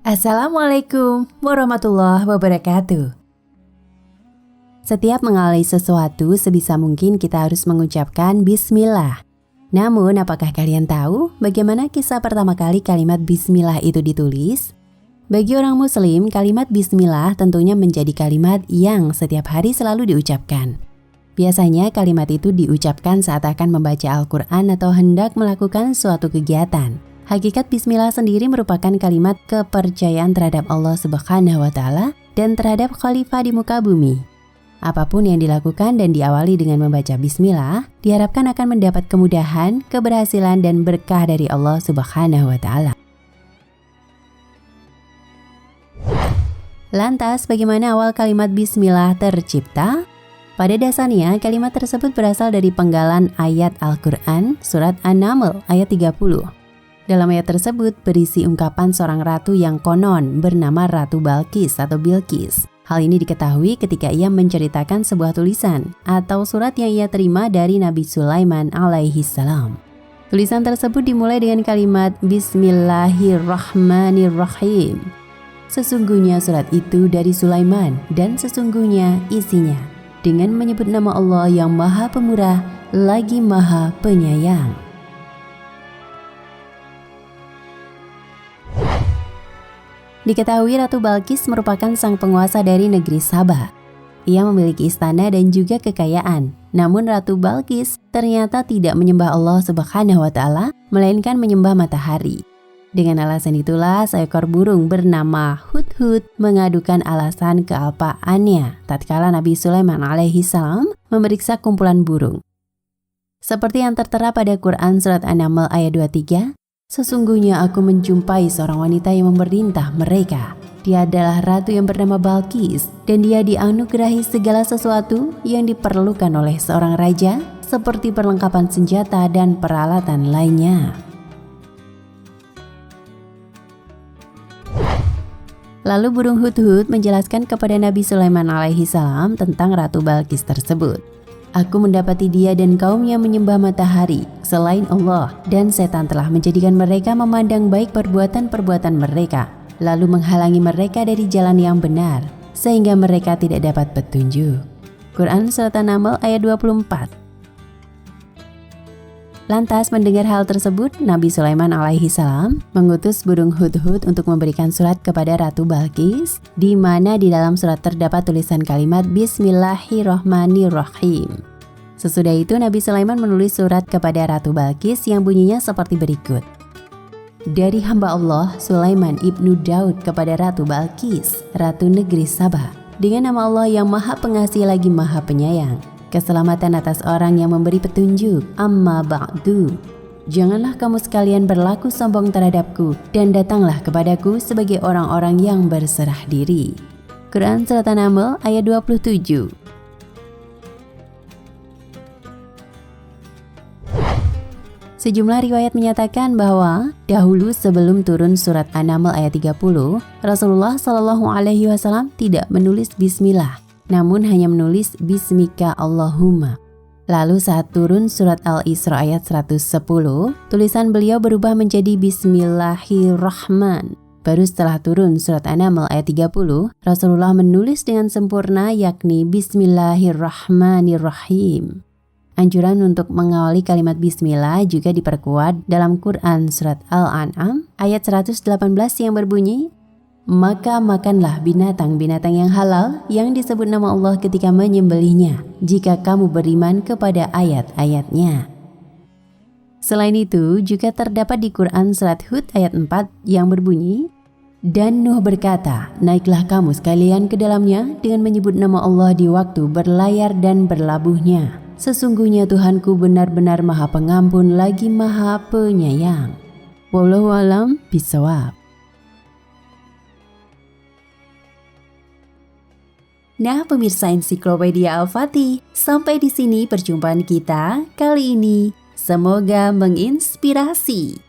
Assalamualaikum warahmatullahi wabarakatuh. Setiap mengawali sesuatu sebisa mungkin kita harus mengucapkan bismillah. Namun apakah kalian tahu bagaimana kisah pertama kali kalimat bismillah itu ditulis? Bagi orang muslim, kalimat bismillah tentunya menjadi kalimat yang setiap hari selalu diucapkan. Biasanya kalimat itu diucapkan saat akan membaca Al-Quran atau hendak melakukan suatu kegiatan. Hakikat bismillah sendiri merupakan kalimat kepercayaan terhadap Allah Subhanahu wa Ta'ala dan terhadap khalifah di muka bumi. Apapun yang dilakukan dan diawali dengan membaca bismillah, diharapkan akan mendapat kemudahan, keberhasilan, dan berkah dari Allah Subhanahu wa Ta'ala. Lantas, bagaimana awal kalimat bismillah tercipta? Pada dasarnya, kalimat tersebut berasal dari penggalan ayat Al-Quran, surat An-Naml ayat 30. Dalam ayat tersebut berisi ungkapan seorang ratu yang konon bernama Ratu Balqis atau Bilqis. Hal ini diketahui ketika ia menceritakan sebuah tulisan atau surat yang ia terima dari Nabi Sulaiman alaihi salam. Tulisan tersebut dimulai dengan kalimat Bismillahirrahmanirrahim. Sesungguhnya surat itu dari Sulaiman dan sesungguhnya isinya dengan menyebut nama Allah yang Maha Pemurah lagi Maha Penyayang. Diketahui Ratu Balqis merupakan sang penguasa dari negeri Sabah. Ia memiliki istana dan juga kekayaan. Namun Ratu Balqis ternyata tidak menyembah Allah Subhanahu wa Ta'ala, melainkan menyembah matahari. Dengan alasan itulah seekor burung bernama Hudhud mengadukan alasan kealpaannya tatkala Nabi Sulaiman alaihi salam memeriksa kumpulan burung. Seperti yang tertera pada Quran surat An-Naml ayat 23, sesungguhnya aku menjumpai seorang wanita yang memerintah mereka. Dia adalah ratu yang bernama Balqis dan dia dianugerahi segala sesuatu yang diperlukan oleh seorang raja seperti perlengkapan senjata dan peralatan lainnya. Lalu burung Hudhud menjelaskan kepada Nabi Sulaiman alaihi salam tentang Ratu Balqis tersebut. Aku mendapati dia dan kaumnya menyembah matahari selain Allah dan setan telah menjadikan mereka memandang baik perbuatan-perbuatan mereka lalu menghalangi mereka dari jalan yang benar sehingga mereka tidak dapat petunjuk. Quran surat An-Naml ayat 24. Lantas mendengar hal tersebut, Nabi Sulaiman alaihi salam mengutus burung Hudhud untuk memberikan surat kepada Ratu Balqis, di mana di dalam surat terdapat tulisan kalimat Bismillahirrahmanirrahim. Sesudah itu Nabi Sulaiman menulis surat kepada Ratu Balqis yang bunyinya seperti berikut. Dari hamba Allah Sulaiman ibnu Daud kepada Ratu Balqis, Ratu Negeri Sabah, dengan nama Allah yang Maha Pengasih lagi Maha Penyayang. Keselamatan atas orang yang memberi petunjuk. Amma ba'du. Janganlah kamu sekalian berlaku sombong terhadapku dan datanglah kepadaku sebagai orang-orang yang berserah diri. Quran surat An-Naml ayat 27. Sejumlah riwayat menyatakan bahwa dahulu sebelum turun surat An-Naml ayat 30, Rasulullah Shallallahu alaihi wasallam tidak menulis bismillah, namun hanya menulis Bismika Allahumma. Lalu saat turun surat Al-Isra ayat 110, tulisan beliau berubah menjadi Bismillahirrahman. Baru setelah turun surat An-Naml ayat 30, Rasulullah menulis dengan sempurna yakni Bismillahirrahmanirrahim. Anjuran untuk mengawali kalimat bismillah juga diperkuat dalam Quran surat Al-An'am ayat 118 yang berbunyi, maka makanlah binatang-binatang yang halal yang disebut nama Allah ketika menyembelihnya, jika kamu beriman kepada ayat-ayatnya. Selain itu, juga terdapat di Quran surat Hud ayat 4 yang berbunyi, dan Nuh berkata, naiklah kamu sekalian ke dalamnya dengan menyebut nama Allah di waktu berlayar dan berlabuhnya. Sesungguhnya Tuhanku benar-benar Maha Pengampun lagi Maha Penyayang. Wallahu a'lam bishawab. Nah, pemirsa Ensiklopedia Al-Fatih, sampai di sini perjumpaan kita kali ini. Semoga menginspirasi.